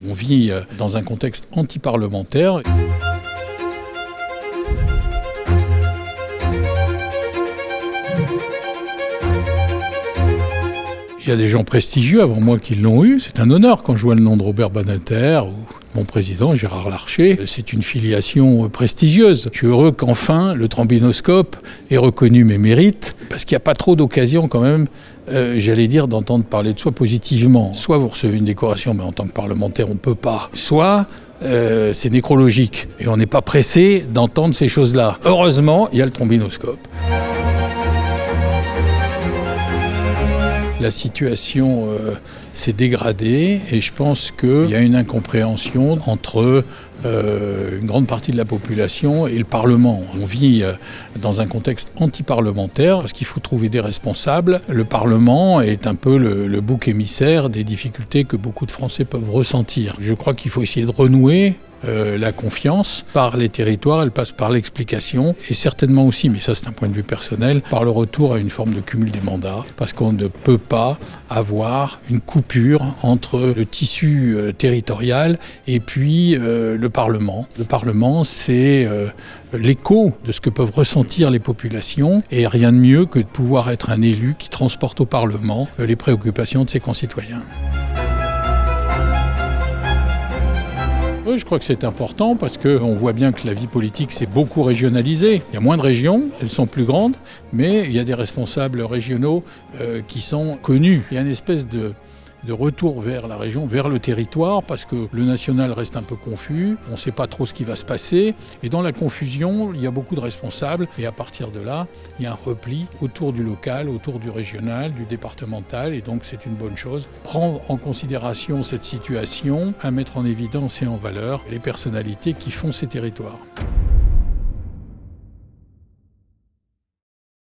On vit dans un contexte anti-parlementaire. Il y a des gens prestigieux avant moi qui l'ont eu. C'est un honneur quand je vois le nom de Robert Badinter ou mon président Gérard Larcher. C'est une filiation prestigieuse. Je suis heureux qu'enfin le trombinoscope ait reconnu mes mérites, parce qu'il n'y a pas trop d'occasions quand même, d'entendre parler de soi positivement. Soit vous recevez une décoration, mais en tant que parlementaire on ne peut pas. Soit c'est nécrologique et on n'est pas pressé d'entendre ces choses-là. Heureusement, il y a le trombinoscope. La situation s'est dégradée et je pense qu'il y a une incompréhension entre une grande partie de la population et le Parlement. On vit dans un contexte anti-parlementaire parce qu'il faut trouver des responsables. Le Parlement est un peu le bouc émissaire des difficultés que beaucoup de Français peuvent ressentir. Je crois qu'il faut essayer de renouer la confiance par les territoires, elle passe par l'explication et certainement aussi, mais ça c'est un point de vue personnel, par le retour à une forme de cumul des mandats, parce qu'on ne peut pas avoir une coupure entre le tissu territorial et puis le Parlement. Le Parlement, c'est l'écho de ce que peuvent ressentir les populations et rien de mieux que de pouvoir être un élu qui transporte au Parlement les préoccupations de ses concitoyens. Oui, je crois que c'est important parce qu'on voit bien que la vie politique s'est beaucoup régionalisée. Il y a moins de régions, elles sont plus grandes, mais il y a des responsables régionaux qui sont connus. Il y a une espèce de retour vers la région, vers le territoire, parce que le national reste un peu confus, on ne sait pas trop ce qui va se passer, et dans la confusion, il y a beaucoup de responsables, et à partir de là, il y a un repli autour du local, autour du régional, du départemental, et donc c'est une bonne chose. Prendre en considération cette situation, à mettre en évidence et en valeur les personnalités qui font ces territoires.